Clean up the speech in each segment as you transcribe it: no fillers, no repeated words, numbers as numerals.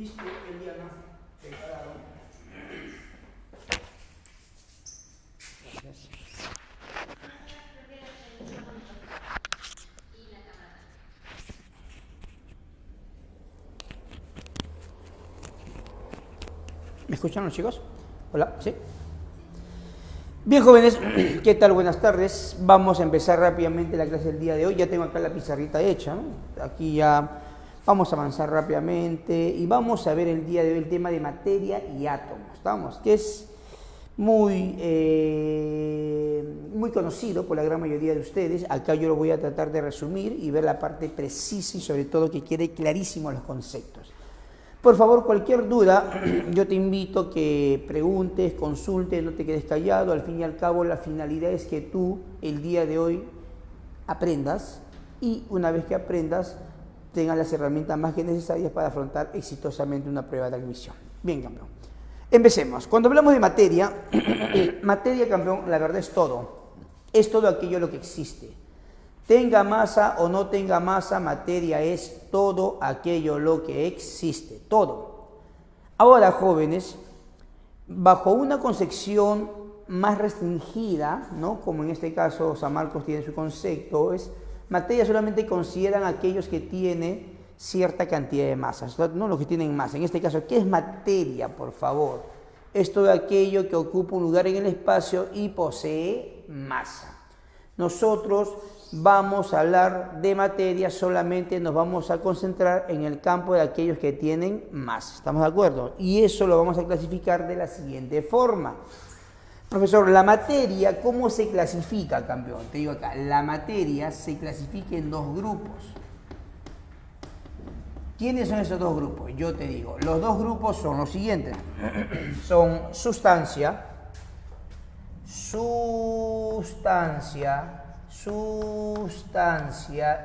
Listo, el día más preparado. Gracias. ¿Me escuchan los chicos? Hola, ¿sí? Bien, jóvenes, ¿qué tal? Buenas tardes. Vamos a empezar rápidamente la clase del día de hoy. Ya tengo acá la pizarrita hecha, ¿no? Aquí ya vamos a avanzar rápidamente y vamos a ver el día de hoy el tema de materia y átomos, ¿estamos? Que es muy conocido por la gran mayoría de ustedes. Acá yo lo voy a tratar de resumir y ver la parte precisa y sobre todo que quede clarísimo los conceptos. Por favor, cualquier duda, yo te invito a que preguntes, consultes, no te quedes callado. Al fin y al cabo, la finalidad es que tú el día de hoy aprendas y una vez que aprendas, tengas las herramientas más que necesarias para afrontar exitosamente una prueba de admisión. Bien, campeón. Empecemos. Cuando hablamos de materia, materia, campeón, la verdad es todo. Es todo aquello lo que existe. Tenga masa o no tenga masa, materia es todo aquello lo que existe, todo. Ahora, jóvenes, bajo una concepción más restringida, ¿no? Como en este caso San Marcos tiene su concepto, es materia solamente consideran aquellos que tienen cierta cantidad de masas, no los que tienen masa. En este caso, ¿qué es materia, por favor? Es todo aquello que ocupa un lugar en el espacio y posee masa. Nosotros vamos a hablar de materia, solamente nos vamos a concentrar en el campo de aquellos que tienen masa. ¿Estamos de acuerdo? Y eso lo vamos a clasificar de la siguiente forma. Profesor, la materia, ¿cómo se clasifica, campeón? Te digo acá, la materia se clasifica en dos grupos. ¿Quiénes son esos dos grupos? Yo te digo, los dos grupos son los siguientes. Son sustancia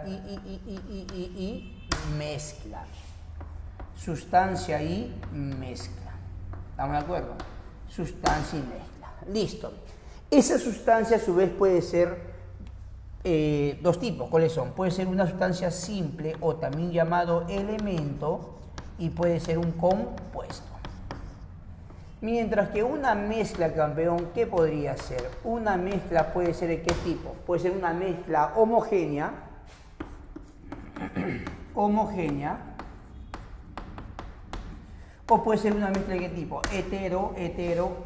y mezcla. Sustancia y mezcla. ¿Estamos de acuerdo? Sustancia y mezcla. Listo. Esa sustancia a su vez puede ser dos tipos. ¿Cuáles son? Puede ser una sustancia simple o también llamado elemento y puede ser un compuesto. Mientras que una mezcla, campeón, ¿qué podría ser? Una mezcla puede ser ¿de qué tipo? Puede ser una mezcla homogénea, o puede ser una mezcla ¿de qué tipo? Heterogénea.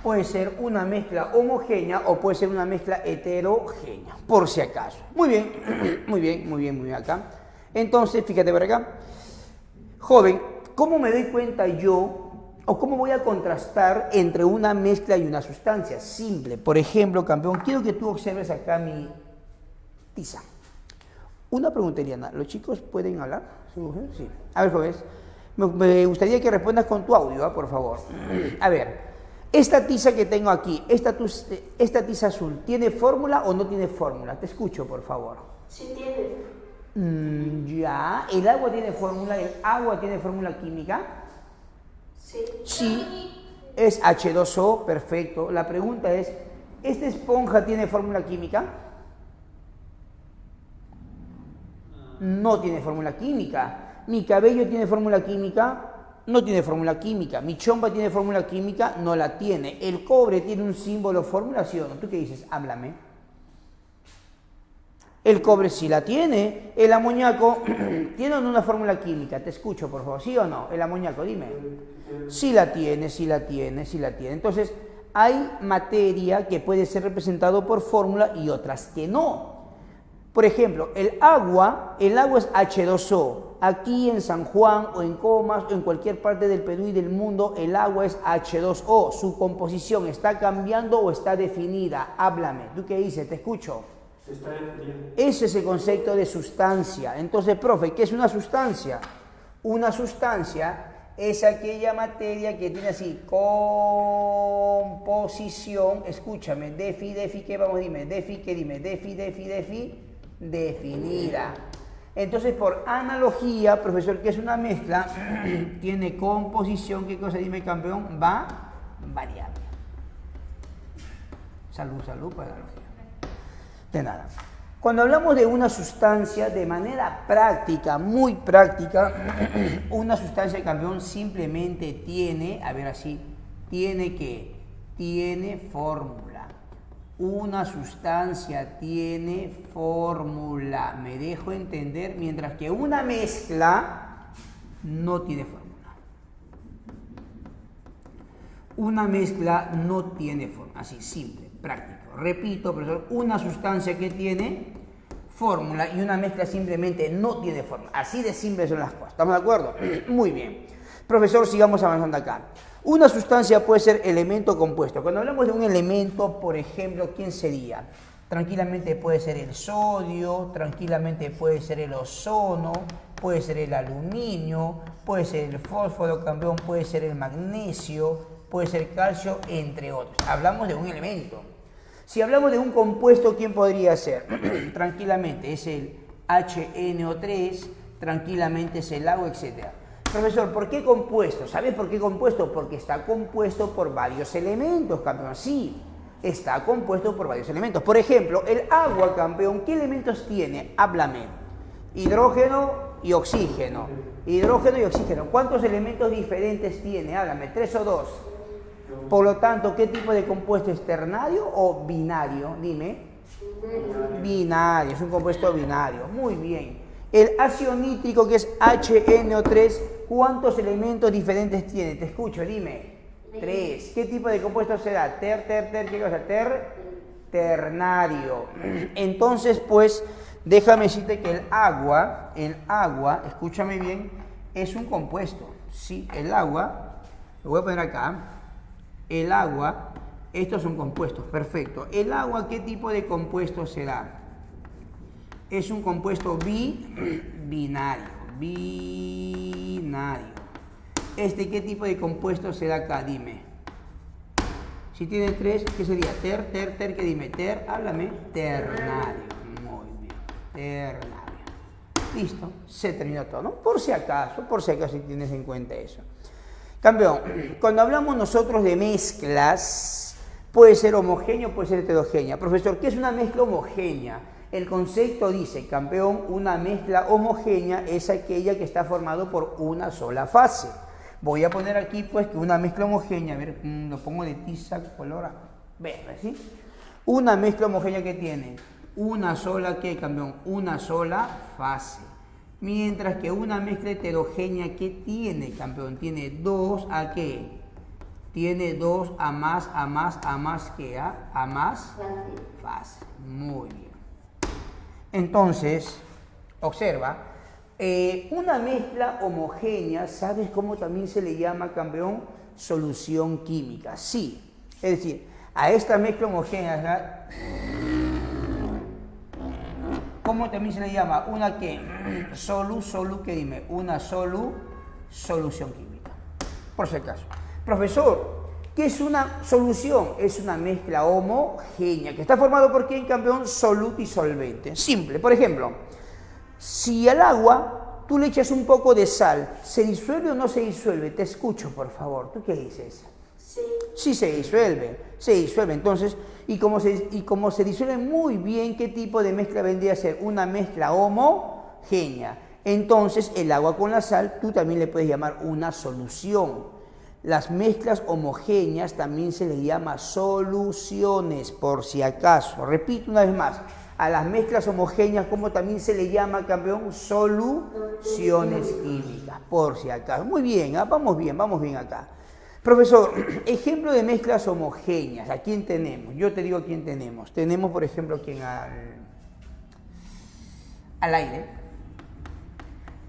Puede ser una mezcla homogénea o puede ser una mezcla heterogénea, por si acaso. Muy bien, muy bien acá. Entonces, fíjate por acá. Joven, ¿cómo me doy cuenta yo o cómo voy a contrastar entre una mezcla y una sustancia? Simple. Por ejemplo, campeón, quiero que tú observes acá mi tiza. Una pregunta, Eliana. ¿Los chicos pueden hablar? Sí. A ver, jóvenes, me gustaría que respondas con tu audio, por favor. A ver. Esta tiza que tengo aquí, esta tiza azul, ¿tiene fórmula o no tiene fórmula? Te escucho, por favor. Sí tiene. Ya, ¿el agua tiene fórmula? ¿El agua tiene fórmula química? Sí. Sí, es H2O, perfecto. La pregunta es, ¿esta esponja tiene fórmula química? No tiene fórmula química. ¿Mi cabello tiene fórmula química? No tiene fórmula química. ¿Mi chompa tiene fórmula química? No la tiene. ¿El cobre tiene un símbolo fórmula, sí o no? ¿Tú qué dices? Háblame. El cobre sí la tiene. ¿El amoníaco tiene o no una fórmula química? Te escucho, por favor. ¿Sí o no? El amoníaco, dime. Sí la tiene. Entonces, hay materia que puede ser representado por fórmula y otras que no. Por ejemplo, el agua es H2O. Aquí en San Juan o en Comas o en cualquier parte del Perú y del mundo, el agua es H2O. Su composición está cambiando o está definida. Háblame. ¿Tú qué dices? Te escucho. Está definida. Ese es el concepto de sustancia. Entonces, profe, ¿qué es una sustancia? Una sustancia es aquella materia que tiene así composición. Escúchame. ¿Qué vamos? Dime. Definida. Entonces, por analogía, profesor, que es una mezcla, tiene composición, ¿qué cosa? Dime, campeón, va variable. Salud, para la analogía. De nada. Cuando hablamos de una sustancia de manera práctica, muy práctica, una sustancia, campeón, simplemente tiene, a ver así, tiene que, tiene fórmula. Una sustancia tiene fórmula, me dejo entender, mientras que una mezcla no tiene fórmula. Una mezcla no tiene fórmula, así simple, práctico. Repito, profesor, una sustancia que tiene fórmula y una mezcla simplemente no tiene fórmula. Así de simple son las cosas. ¿Estamos de acuerdo? Muy bien. Profesor, sigamos avanzando acá. Una sustancia puede ser elemento compuesto. Cuando hablamos de un elemento, por ejemplo, ¿quién sería? Tranquilamente puede ser el sodio, tranquilamente puede ser el ozono, puede ser el aluminio, puede ser el fósforo, campeón, puede ser el magnesio, puede ser calcio, entre otros. Hablamos de un elemento. Si hablamos de un compuesto, ¿quién podría ser? Tranquilamente es el HNO3, tranquilamente es el agua, etc. Profesor, ¿por qué compuesto? ¿Sabe por qué compuesto? Porque está compuesto por varios elementos, campeón. Sí, está compuesto por varios elementos. Por ejemplo, el agua, campeón, ¿qué elementos tiene? Háblame. Hidrógeno y oxígeno. Hidrógeno y oxígeno. ¿Cuántos elementos diferentes tiene? Háblame, 3 o 2. Por lo tanto, ¿qué tipo de compuesto es? ¿Ternario o binario? Dime. Binario, es un compuesto binario. Muy bien. El ácido nítrico, que es HNO3, ¿cuántos elementos diferentes tiene? Te escucho, dime. 3. ¿Qué tipo de compuesto será? ¿qué cosa? Ternario. Entonces, pues, déjame decirte que el agua, escúchame bien, es un compuesto. Sí, el agua, lo voy a poner acá. El agua, estos son compuestos, perfecto. El agua, ¿qué tipo de compuesto será? Es un compuesto binario. ¿Qué tipo de compuesto será acá? Dime. Si tiene 3, ¿qué sería? ¿Qué dime? Háblame. Ternario. Muy bien. Ternario. Listo, se terminó todo, ¿no? Por si acaso tienes en cuenta eso. Campeón, cuando hablamos nosotros de mezclas, puede ser homogéneo, puede ser heterogénea. Profesor, ¿qué es una mezcla homogénea? El concepto dice, campeón, una mezcla homogénea es aquella que está formada por una sola fase. Voy a poner aquí, pues, que una mezcla homogénea, a ver, lo pongo de tiza, color verde, ¿sí? Una mezcla homogénea que tiene una sola, ¿qué, campeón? Una sola fase. Mientras que una mezcla heterogénea, ¿qué tiene, campeón? Tiene 2 a qué? Tiene 2 a más, ¿qué? A más fase. Muy bien. Entonces, observa, una mezcla homogénea, ¿sabes cómo también se le llama, campeón? Solución química. Sí, es decir, a esta mezcla homogénea, ¿verdad? ¿Cómo también se le llama? Una que ¿qué dime? Una solución química. Por si acaso. Profesor, ¿qué es una solución? Es una mezcla homogénea, que está formado por ¿quién, campeón? Soluto y solvente. Simple. Por ejemplo, si al agua tú le echas un poco de sal, ¿se disuelve o no se disuelve? Te escucho, por favor. ¿Tú qué dices? Sí. Sí se disuelve. Entonces, y como se disuelve muy bien, ¿qué tipo de mezcla vendría a ser? Una mezcla homogénea. Entonces, el agua con la sal, tú también le puedes llamar una solución. Las mezclas homogéneas también se les llama soluciones, por si acaso. Repito una vez más, a las mezclas homogéneas, ¿cómo también se le llama, campeón? Soluciones químicas, por si acaso. Muy bien, vamos bien acá. Profesor, ejemplo de mezclas homogéneas, ¿a quién tenemos? Yo te digo a quién tenemos. Tenemos, por ejemplo, al aire,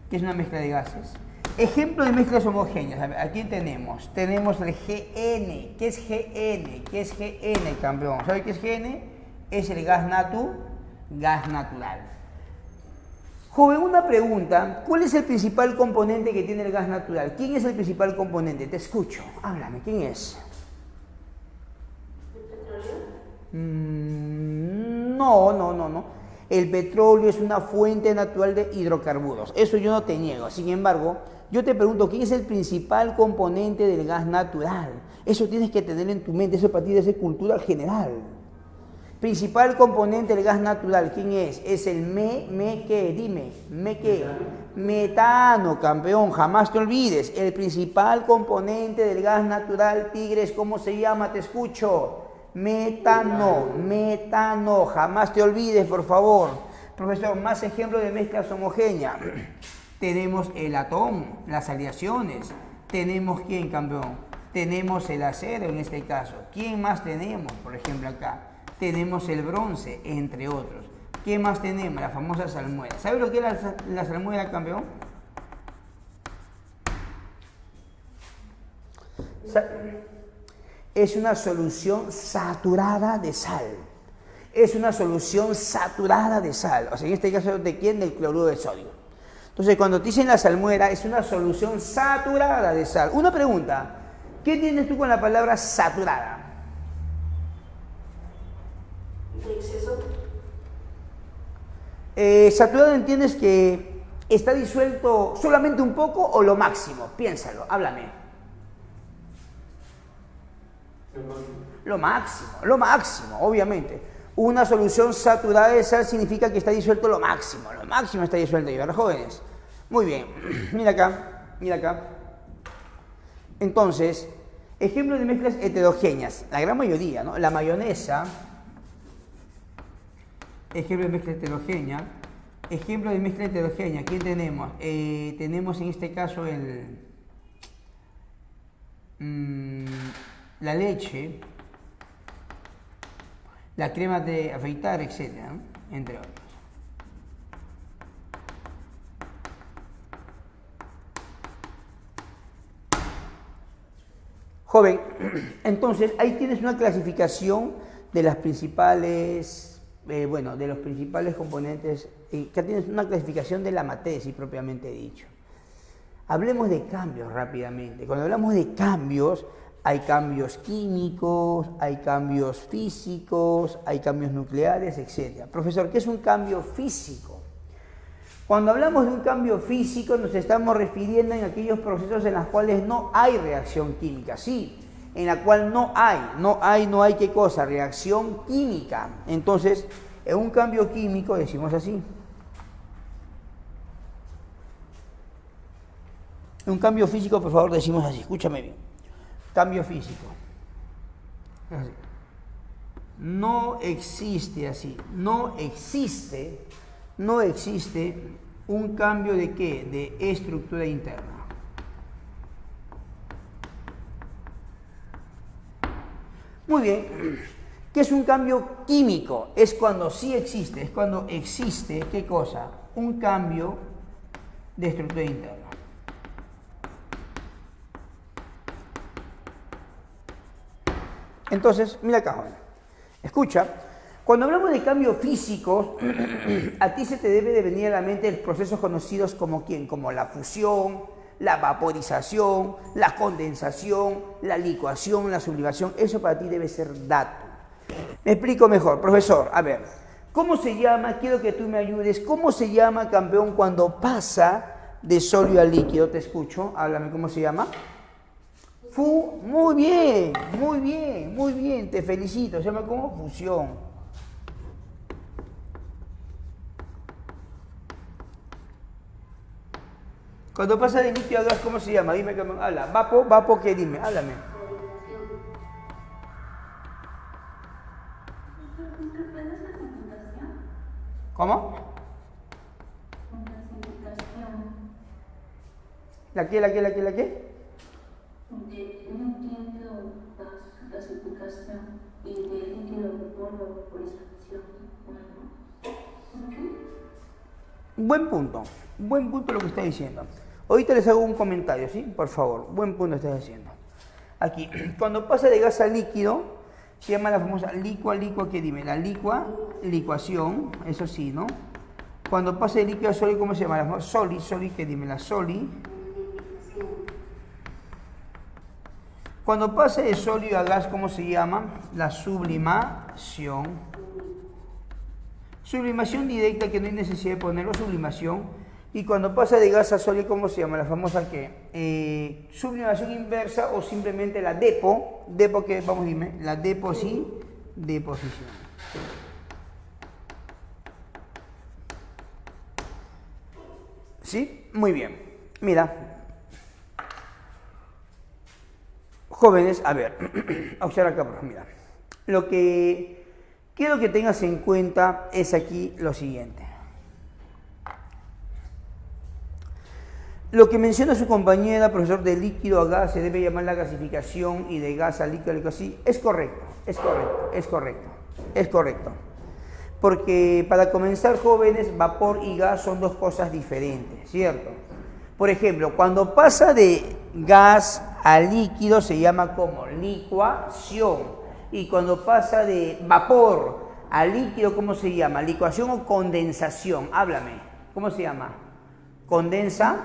que es una mezcla de gases. Ejemplo de mezclas homogéneas, ¿a quién tenemos? Tenemos el GN. ¿Qué es GN? ¿Qué es GN, campeón? ¿Sabe qué es GN? Es el gas natural. Joven, una pregunta. ¿Cuál es el principal componente que tiene el gas natural? ¿Quién es el principal componente? Te escucho. Háblame, ¿quién es? ¿El petróleo? No. El petróleo es una fuente natural de hidrocarburos. Eso yo no te niego. Sin embargo, yo te pregunto, ¿quién es el principal componente del gas natural? Eso tienes que tener en tu mente. Eso para ti debe ser cultura general. Principal componente del gas natural, ¿quién es? Es el ¿qué? Dime, ¿qué? Metano, campeón, jamás te olvides. El principal componente del gas natural, Tigres, ¿cómo se llama? Te escucho. Metano, jamás te olvides, por favor. Profesor, más ejemplos de mezclas homogéneas. Tenemos el atón, las aleaciones. Tenemos, ¿quién, campeón? Tenemos el acero en este caso. ¿Quién más tenemos, por ejemplo, acá? Tenemos el bronce, entre otros. ¿Qué más tenemos? La famosa salmuera. ¿Sabe lo que es la salmuera, campeón? Es una solución saturada de sal. Es una solución saturada de sal. O sea, en este caso, ¿de quién? Del cloruro de sodio. Entonces, cuando te dicen la salmuera, es una solución saturada de sal. Una pregunta. ¿Qué tienes tú con la palabra saturada? De exceso. Saturado, ¿entiendes que está disuelto solamente un poco o lo máximo? Piénsalo, háblame. Lo máximo, obviamente. Una solución saturada de sal significa que está disuelto lo máximo está disuelto, ¿verdad, jóvenes? Muy bien, mira acá. Entonces, ejemplos de mezclas heterogéneas, la gran mayoría, ¿no? La mayonesa. Ejemplo de mezcla heterogénea. ¿Quién tenemos? Tenemos en este caso la leche, la crema de afeitar, etcétera, ¿no? Entre otros. Joven, entonces ahí tienes una clasificación de las principales. De los principales componentes, que tienes una clasificación de la materia, propiamente dicho. Hablemos de cambios rápidamente. Cuando hablamos de cambios, hay cambios químicos, hay cambios físicos, hay cambios nucleares, etc. Profesor, ¿qué es un cambio físico? Cuando hablamos de un cambio físico, nos estamos refiriendo en aquellos procesos en los cuales no hay reacción química, sí. En la cual no hay, ¿qué cosa? Reacción química. Entonces, en un cambio químico decimos así. En un cambio físico, por favor, decimos así. Escúchame bien. Cambio físico. Así. No existe así. No existe un cambio de ¿qué? De estructura interna. Muy bien, ¿qué es un cambio químico? Es cuando sí existe, ¿qué cosa? Un cambio de estructura interna. Entonces, mira acá, joven. Escucha, cuando hablamos de cambios físicos, a ti se te debe de venir a la mente los procesos conocidos como ¿quién? Como la fusión, la vaporización, la condensación, la licuación, la sublimación. Eso para ti debe ser dato. Me explico mejor. Profesor, a ver, ¿cómo se llama? Quiero que tú me ayudes. ¿Cómo se llama, campeón, cuando pasa de sólido a líquido? Te escucho. Háblame, ¿cómo se llama? Muy bien. Te felicito. Se llama como fusión. Cuando pasa de líquido a gas, ¿cómo se llama? Dime, habla. Vapo, ¿qué? Dime, háblame. ¿Cómo? ¿La qué? No entiendo la clasificación y de líquido por vaporización. Buen punto lo que está diciendo. Ahorita les hago un comentario, ¿sí? Por favor, buen punto estás haciendo. Aquí, cuando pasa de gas a líquido, se llama la famosa ¿qué? Dime, la licuación, eso sí, ¿no? Cuando pasa de líquido a sólido, ¿cómo se llama? La soli, ¿qué? Dime, la soli. Cuando pasa de sólido a gas, ¿cómo se llama? La sublimación. Sublimación directa, que no hay necesidad de ponerlo, sublimación. Y cuando pasa de gas a sólido, ¿cómo se llama? La famosa ¿qué? Sublimación inversa o simplemente la depo que, vamos, dime, la deposición. ¿Sí? Muy bien. Mira. Jóvenes, a ver, observa acá, mira. Lo que quiero que tengas en cuenta es aquí lo siguiente. Lo que menciona su compañera, profesor, de líquido a gas se debe llamar la gasificación y de gas a líquido así. Es correcto, es correcto, es correcto, es correcto. Porque para comenzar, jóvenes, vapor y gas son dos cosas diferentes, ¿cierto? Por ejemplo, cuando pasa de gas a líquido se llama como licuación. Y cuando pasa de vapor a líquido, ¿cómo se llama? ¿Licuación o condensación? Háblame. ¿Cómo se llama? Condensación,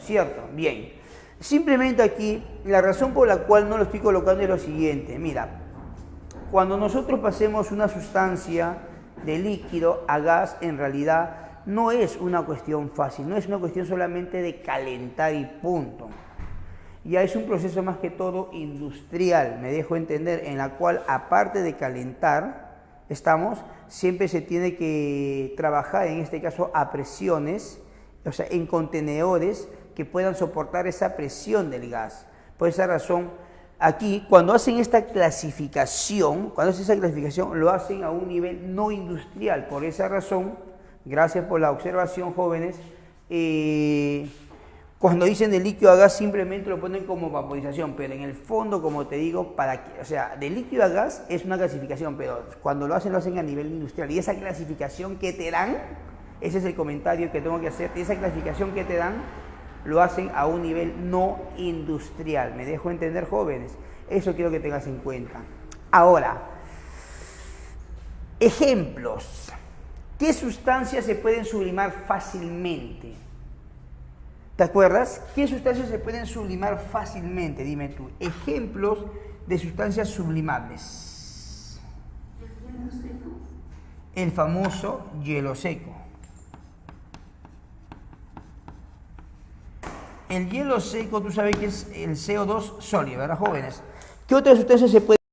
¿cierto? Bien. Simplemente aquí, la razón por la cual no lo estoy colocando es lo siguiente. Mira, cuando nosotros pasemos una sustancia de líquido a gas, en realidad no es una cuestión fácil, no es una cuestión solamente de calentar y punto. Ya es un proceso más que todo industrial, me dejo entender, en la cual aparte de calentar, siempre se tiene que trabajar, en este caso, a presiones, o sea, en contenedores que puedan soportar esa presión del gas. Por esa razón, aquí, cuando hacen esta clasificación, lo hacen a un nivel no industrial. Por esa razón, gracias por la observación, jóvenes, cuando dicen de líquido a gas simplemente lo ponen como vaporización, pero en el fondo, como te digo, de líquido a gas es una clasificación, pero cuando lo hacen a nivel industrial. Y esa clasificación que te dan, ese es el comentario que tengo que hacer, esa clasificación que te dan, lo hacen a un nivel no industrial. ¿Me dejo entender, jóvenes? Eso quiero que tengas en cuenta. Ahora, ejemplos. ¿Qué sustancias se pueden sublimar fácilmente? ¿Te acuerdas? ¿Qué sustancias se pueden sublimar fácilmente? Dime tú. Ejemplos de sustancias sublimables. El famoso hielo seco. El hielo seco, tú sabes que es el CO2 sólido, ¿verdad, jóvenes? ¿Qué otras sustancias se pueden